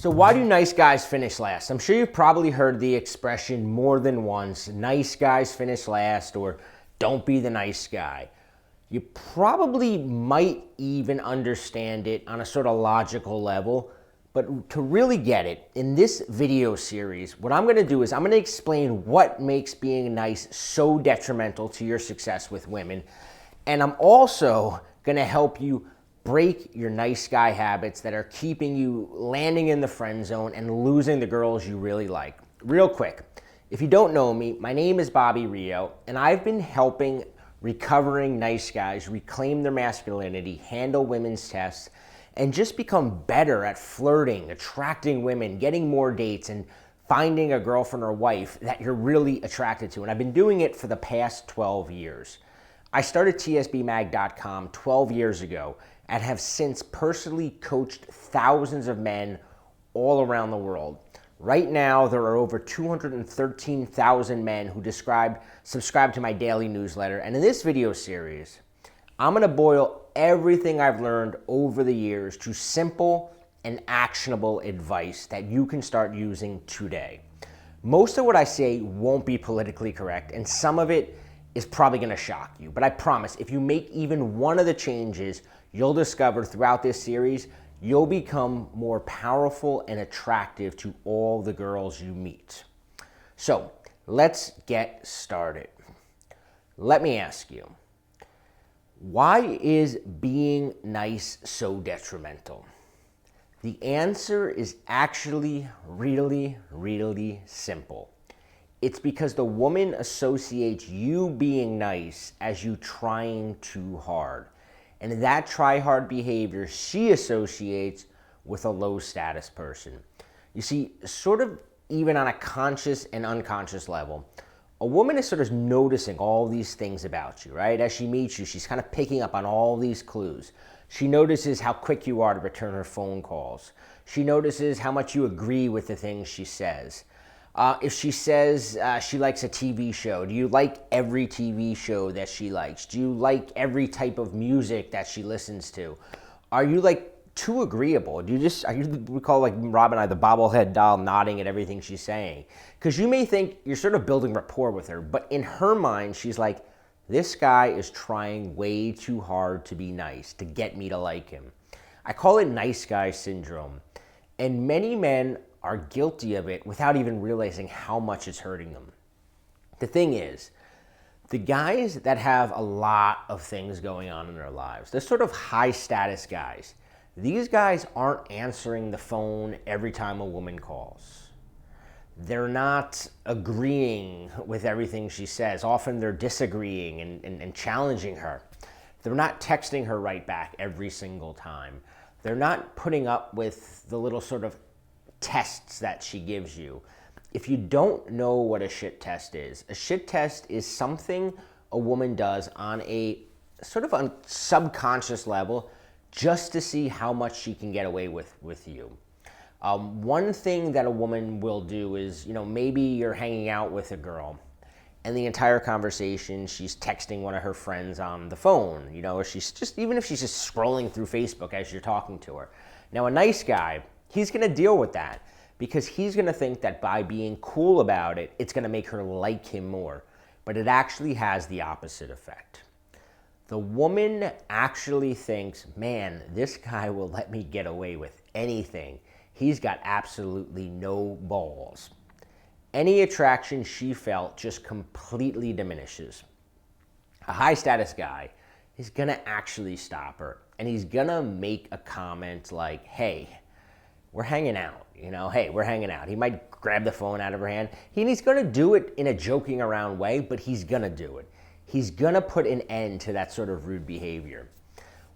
So why do nice guys finish last? I'm sure you've probably heard the expression more than once, nice guys finish last, or don't be the nice guy. You probably might even understand it on a sort of logical level, but to really get it, in this video series, what I'm gonna do is I'm gonna explain what makes being nice so detrimental to your success with women, and I'm also gonna help you break your nice guy habits that are keeping you landing in the friend zone and losing the girls you really like. Real quick, if you don't know me, my name is Bobby Rio, and I've been helping recovering nice guys reclaim their masculinity, handle women's tests, and just become better at flirting, attracting women, getting more dates, and finding a girlfriend or wife that you're really attracted to. And I've been doing it for the past 12 years. I started tsbmag.com 12 years ago and have since personally coached thousands of men all around the world. Right now, there are over 213,000 men who subscribe to my daily newsletter. And in this video series, I'm gonna boil everything I've learned over the years to simple and actionable advice that you can start using today. Most of what I say won't be politically correct, and some of it is probably gonna shock you. But I promise, if you make even one of the changes you'll discover throughout this series, you'll become more powerful and attractive to all the girls you meet. So let's get started. Let me ask you, why is being nice so detrimental? The answer is actually really, really simple. It's because the woman associates you being nice as you trying too hard. And that try-hard behavior she associates with a low-status person. You see, sort of even on a conscious and unconscious level, a woman is sort of noticing all these things about you, right? As she meets you, she's kind of picking up on all these clues. She notices how quick you are to return her phone calls. She notices how much you agree with the things she says. If she says she likes a TV show, do you like every TV show that she likes? Do you like every type of music that she listens to? Are you like too agreeable? We call like Rob and I the bobblehead doll, nodding at everything she's saying? Because you may think you're sort of building rapport with her, but in her mind, she's like, this guy is trying way too hard to be nice, to get me to like him. I call it nice guy syndrome. And many men are guilty of it without even realizing how much it's hurting them. The thing is, the guys that have a lot of things going on in their lives, they're sort of high status guys. These guys aren't answering the phone every time a woman calls. They're not agreeing with everything she says. Often they're disagreeing and challenging her. They're not texting her right back every single time. They're not putting up with the little sort of tests that she gives you. If you don't know what a shit test is something a woman does on a sort of a subconscious level just to see how much she can get away with you. One thing that a woman will do is, maybe you're hanging out with a girl and the entire conversation she's texting one of her friends on the phone, or even if she's just scrolling through Facebook as you're talking to her. Now, a nice guy, he's going to deal with that because he's going to think that by being cool about it, it's going to make her like him more. But it actually has the opposite effect. The woman actually thinks, man, this guy will let me get away with anything. He's got absolutely no balls. Any attraction she felt just completely diminishes. A high status guy is going to actually stop her, and he's going to make a comment like, hey, we're hanging out, hey, we're hanging out. He might grab the phone out of her hand. He's going to do it in a joking around way, but he's going to do it. He's going to put an end to that sort of rude behavior.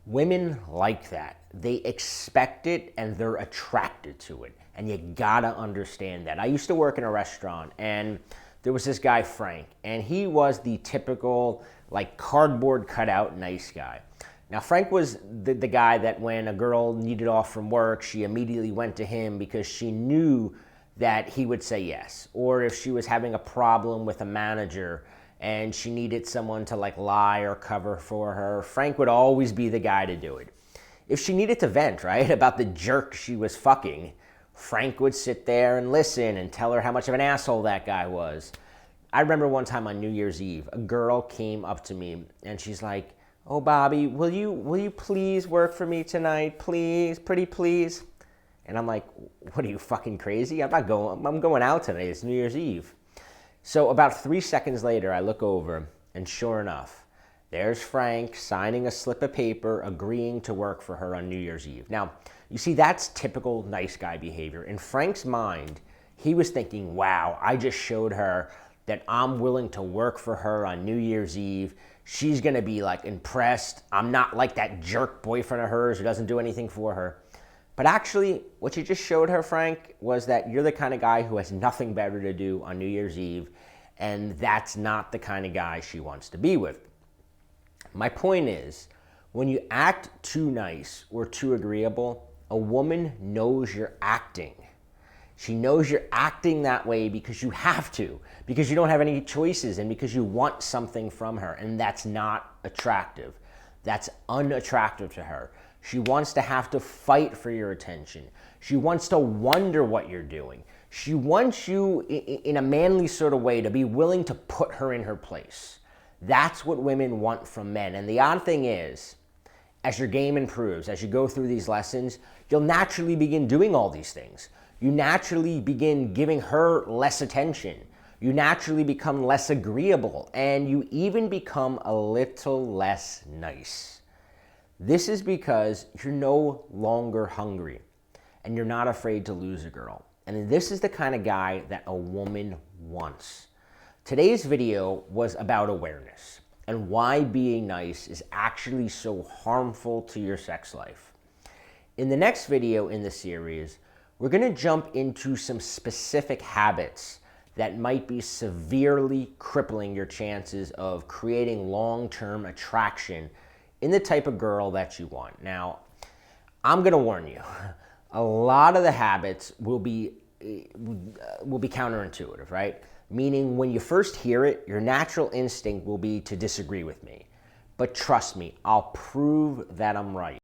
Women like that. They expect it and they're attracted to it. And you got to understand that. I used to work in a restaurant and there was this guy, Frank, and he was the typical like cardboard cutout nice guy. Now, Frank was the guy that when a girl needed off from work, she immediately went to him because she knew that he would say yes. Or if she was having a problem with a manager and she needed someone to like lie or cover for her, Frank would always be the guy to do it. If she needed to vent, right, about the jerk she was fucking, Frank would sit there and listen and tell her how much of an asshole that guy was. I remember one time on New Year's Eve, a girl came up to me and she's like, "Oh, Bobby, will you please work for me tonight? Please, pretty please." And I'm like, "What are you, fucking crazy? I'm going out tonight. It's New Year's Eve." So about 3 seconds later, I look over and sure enough, there's Frank signing a slip of paper agreeing to work for her on New Year's Eve. Now, you see, that's typical nice guy behavior. In Frank's mind, he was thinking, wow, I just showed her that I'm willing to work for her on New Year's Eve. She's gonna be like impressed. I'm not like that jerk boyfriend of hers who doesn't do anything for her. But actually, what you just showed her, Frank, was that you're the kind of guy who has nothing better to do on New Year's Eve, and that's not the kind of guy she wants to be with. My point is, when you act too nice or too agreeable, a woman knows you're acting. She knows you're acting that way because you have to, because you don't have any choices and because you want something from her, and that's not attractive. That's unattractive to her. She wants to have to fight for your attention. She wants to wonder what you're doing. She wants you in a manly sort of way to be willing to put her in her place. That's what women want from men. And the odd thing is, as your game improves, as you go through these lessons, you'll naturally begin doing all these things. You naturally begin giving her less attention. You naturally become less agreeable, and you even become a little less nice. This is because you're no longer hungry, and you're not afraid to lose a girl. And this is the kind of guy that a woman wants. Today's video was about awareness and why being nice is actually so harmful to your sex life. In the next video in the series, we're going to jump into some specific habits that might be severely crippling your chances of creating long-term attraction in the type of girl that you want. Now, I'm going to warn you, a lot of the habits will be counterintuitive, right? Meaning when you first hear it, your natural instinct will be to disagree with me. But trust me, I'll prove that I'm right.